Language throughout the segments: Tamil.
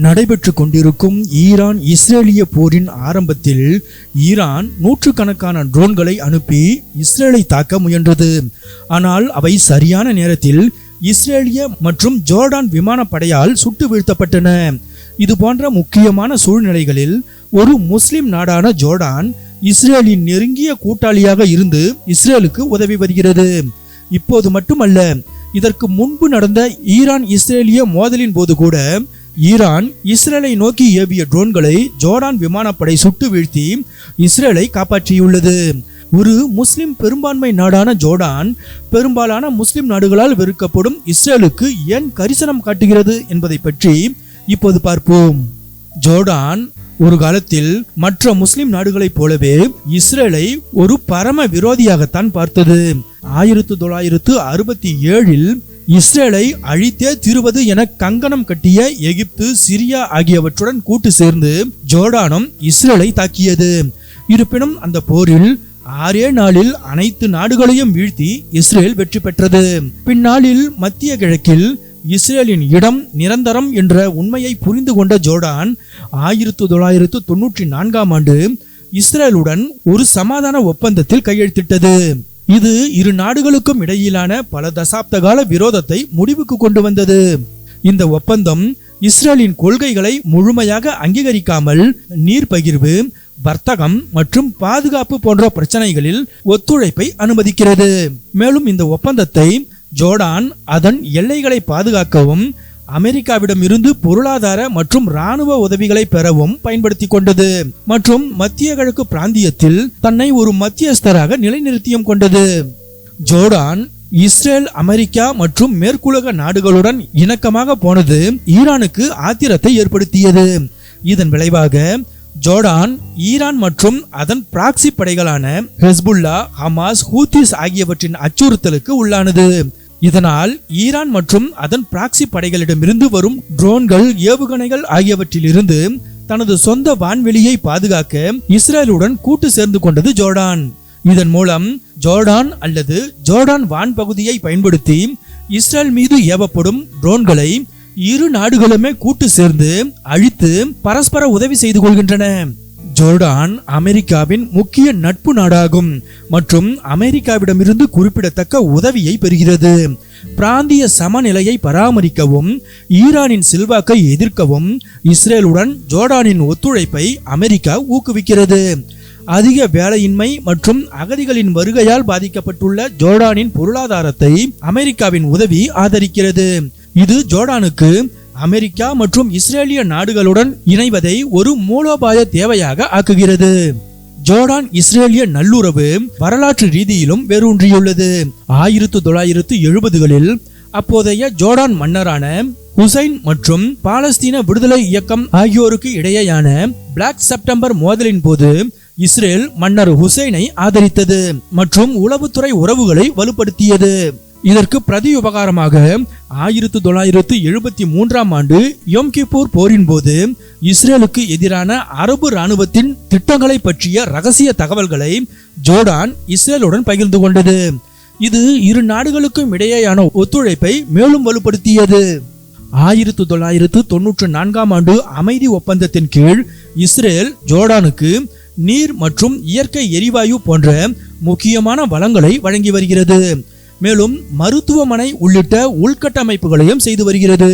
நடைபெற்று கொண்டிருக்கும் ஈரான் இஸ்ரேலிய போரின் ஆரம்பத்தில் ஈரான் நூற்றுக்கணக்கான ட்ரோன்களை அனுப்பி இஸ்ரேலை தாக்க முயன்றது. ஆனால் அவை சரியான நேரத்தில் இஸ்ரேலிய மற்றும் ஜோர்டான் விமானப்படையால் சுட்டு வீழ்த்தப்பட்டன. இது போன்ற முக்கியமான சூழ்நிலைகளில் ஒரு முஸ்லிம் நாடான ஜோர்டான் இஸ்ரேலின் நெருங்கிய கூட்டாளியாக இருந்து இஸ்ரேலுக்கு உதவி வருகிறது. இப்போது மட்டுமல்ல, இதற்கு முன்பு நடந்த ஈரான் இஸ்ரேலிய மோதலின் போது கூட ஈரான் இஸ்ரேலை நோக்கி ஏவிய ட்ரோன்களை ஜோர்டான் விமானப்படை சுட்டு வீழ்த்தி இஸ்ரேலை காப்பாற்றியுள்ளது. ஒரு முஸ்லிம் பெரும்பான்மை நாடான ஜோர்டான் பெரும்பாலான முஸ்லிம் நாடுகளால் வெறுக்கப்படும் இஸ்ரேலுக்கு ஏன் கரிசனம் காட்டுகிறது என்பதை பற்றி இப்போது பார்ப்போம். ஜோர்டான் ஒரு காலத்தில் மற்ற முஸ்லிம் நாடுகளைப் போலவே இஸ்ரேலை ஒரு பரம விரோதியாகத்தான் பார்த்தது. 1967 இஸ்ரேலை அழித்தே தீருவது என கங்கணம் கட்டிய எகிப்து, சிரியா ஆகியவற்றுடன் கூட்டு சேர்ந்து ஜோர்டானும் இஸ்ரேலை தாக்கியது. இருப்பினும் அந்த போரில் 6 நாளில் அனைத்து நாடுகளையும் வீழ்த்தி இஸ்ரேல் வெற்றி பெற்றது. பின்னாளில் மத்திய கிழக்கில் இஸ்ரேலின் இடம் நிரந்தரம் என்ற உண்மையை புரிந்து கொண்ட ஜோர்டான் 1994 இஸ்ரேலுடன் ஒரு சமாதான ஒப்பந்தத்தில் கையெழுத்திட்டது. இது இரு நாடுகளுக்கும் இடையிலான பல தசாப்த கால விரோதத்தை முடிவுக்கு கொண்டு வந்தது. இந்த ஒப்பந்தம் இஸ்ரேலின் கொள்கைகளை முழுமையாக அங்கீகரிக்காமல் நீர் பகிர்வு, வர்த்தகம் மற்றும் பாதுகாப்பு போன்ற பிரச்சனைகளில் ஒத்துழைப்பை அனுமதிக்கிறது. மேலும் இந்த ஒப்பந்தத்தை ஜோர்டான் அதன் எல்லைகளை பாதுகாக்கவும் அமெரிக்காவிடம் இருந்து பொருளாதார மற்றும் இராணுவ உதவிகளை பெறவும் பயன்படுத்தி கொண்டது மற்றும் மத்திய கிழக்கு பிராந்தியத்தில் தன்னை ஒரு மத்தியஸ்தராக நிலைநிறுத்தியும் கொண்டது. ஜோர்டான் இஸ்ரேல், அமெரிக்கா மற்றும் மேற்குலக நாடுகளுடன் இணக்கமாக போனது ஈரானுக்கு ஆத்திரத்தை ஏற்படுத்தியது. இதன் விளைவாக ஜோர்டான் ஈரான் மற்றும் அதன் பிராக்சி படைகளான ஹெஸ்புல்லா, ஹமாஸ், ஹூத்திஸ் ஆகியவற்றின் அச்சுறுத்தலுக்கு உள்ளானது. இதனால் ஈரான் மற்றும் அதன் பிராக்சி படைகளிடமிருந்து வரும் ட்ரோன்கள், ஏவுகணைகள் ஆகியவற்றிலிருந்து தனது சொந்த வான்வெளியை பாதுகாக்க இஸ்ரேலுடன் கூட்டு சேர்ந்து கொண்டது ஜோர்டான். இதன் மூலம் ஜோர்டான் அல்லது ஜோர்டான் வான் பகுதியை பயன்படுத்தி இஸ்ரேல் மீது ஏவப்படும் ட்ரோன்களை இரு நாடுகளுமே கூட்டு சேர்ந்து அழித்து பரஸ்பர உதவி செய்து கொள்கின்றன. ஜோர்டான் அமெரிக்காவின் முக்கிய நட்பு நாடாகும் மற்றும் அமெரிக்காவிடமிருந்து குறிப்பிடத்தக்க உதவியை பெறுகிறது. பிராந்திய சமநிலையை பராமரிக்கவும் ஈரானின் செல்வாக்கை எதிர்க்கவும் இஸ்ரேலுடன் ஜோர்டானின் ஒத்துழைப்பை அமெரிக்கா ஊக்குவிக்கிறது. அதிக வேலையின்மை மற்றும் அகதிகளின் வருகையால் பாதிக்கப்பட்டுள்ள ஜோர்டானின் பொருளாதாரத்தை அமெரிக்காவின் உதவி ஆதரிக்கிறது. இது ஜோர்டானுக்கு அமெரிக்கா மற்றும் இஸ்ரேலிய நாடுகளுடன் இணைவதை ஒரு மூலோபாய தேவையாக ஆக்குகிறது. ஜோர்டான் இஸ்ரேலிய நல்லுறவு வரலாற்று ரீதியிலும் வேரூன்றியுள்ளது. 1970களில் அப்போதைய ஜோர்டான் மன்னரான ஹுசைன் மற்றும் பாலஸ்தீன விடுதலை இயக்கம் ஆகியோருக்கு இடையேயான பிளாக் செப்டம்பர் மோதலின் போது இஸ்ரேல் மன்னர் ஹுசைனை ஆதரித்தது மற்றும் உளவுத்துறை உறவுகளை வலுப்படுத்தியது. இதற்கு பிரதியுபகாரமாக 1973 யோம் கிப்பூர் போரின் போது இஸ்ரேலுக்கு எதிரான அரபு இராணுவத்தின் திட்டங்களை பற்றிய ரகசிய தகவல்களை ஜோர்டான் இஸ்ரேலுடன் பகிர்ந்து கொண்டது. இது இரு நாடுகளுக்கும் இடையேயான ஒத்துழைப்பை மேலும் வலுப்படுத்தியது. 1994 அமைதி ஒப்பந்தத்தின் கீழ் இஸ்ரேல் ஜோர்டானுக்கு நீர் மற்றும் இயற்கை எரிவாயு போன்ற முக்கியமான வளங்களை வழங்கி வருகிறது. மேலும் மருத்துவமனை உள்ளிட்ட உள்கட்டமைப்புகளையும் செய்து வருகிறது.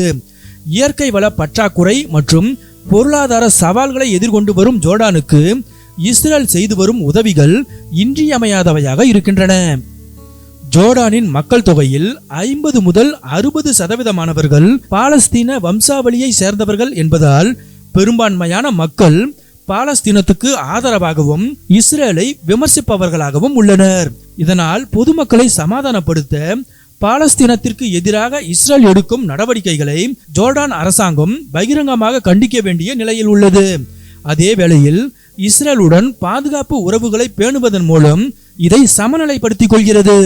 இயற்கை வள பற்றாக்குறை மற்றும் பொருளாதார சவால்களை எதிர்கொண்டு வரும் ஜோர்டானுக்கு இஸ்ரேல் செய்து வரும் உதவிகள் இன்றியமையாதவையாக இருக்கின்றன. ஜோர்டானின் மக்கள் தொகையில் 50 முதல் 60% பாலஸ்தீன வம்சாவளியை சேர்ந்தவர்கள் என்பதால் பெரும்பான்மையான மக்கள் பாலஸ்தீனத்துக்கு ஆதரவாகவும் இஸ்ரேலை விமர்சிப்பவர்களாகவும் உள்ளனர். இதனால் பொதுமக்களை சமாதானப்படுத்த பாலஸ்தீனத்திற்கு எதிராக இஸ்ரேல் எடுக்கும் நடவடிக்கைகளை ஜோர்டான் அரசாங்கம் பகிரங்கமாக கண்டிக்க வேண்டிய நிலையில் உள்ளது. அதே வேளையில் இஸ்ரேலுடன் பாதுகாப்பு உறவுகளை பேணுவதன் மூலம் இதை சமநிலைப்படுத்திக் கொள்கிறது.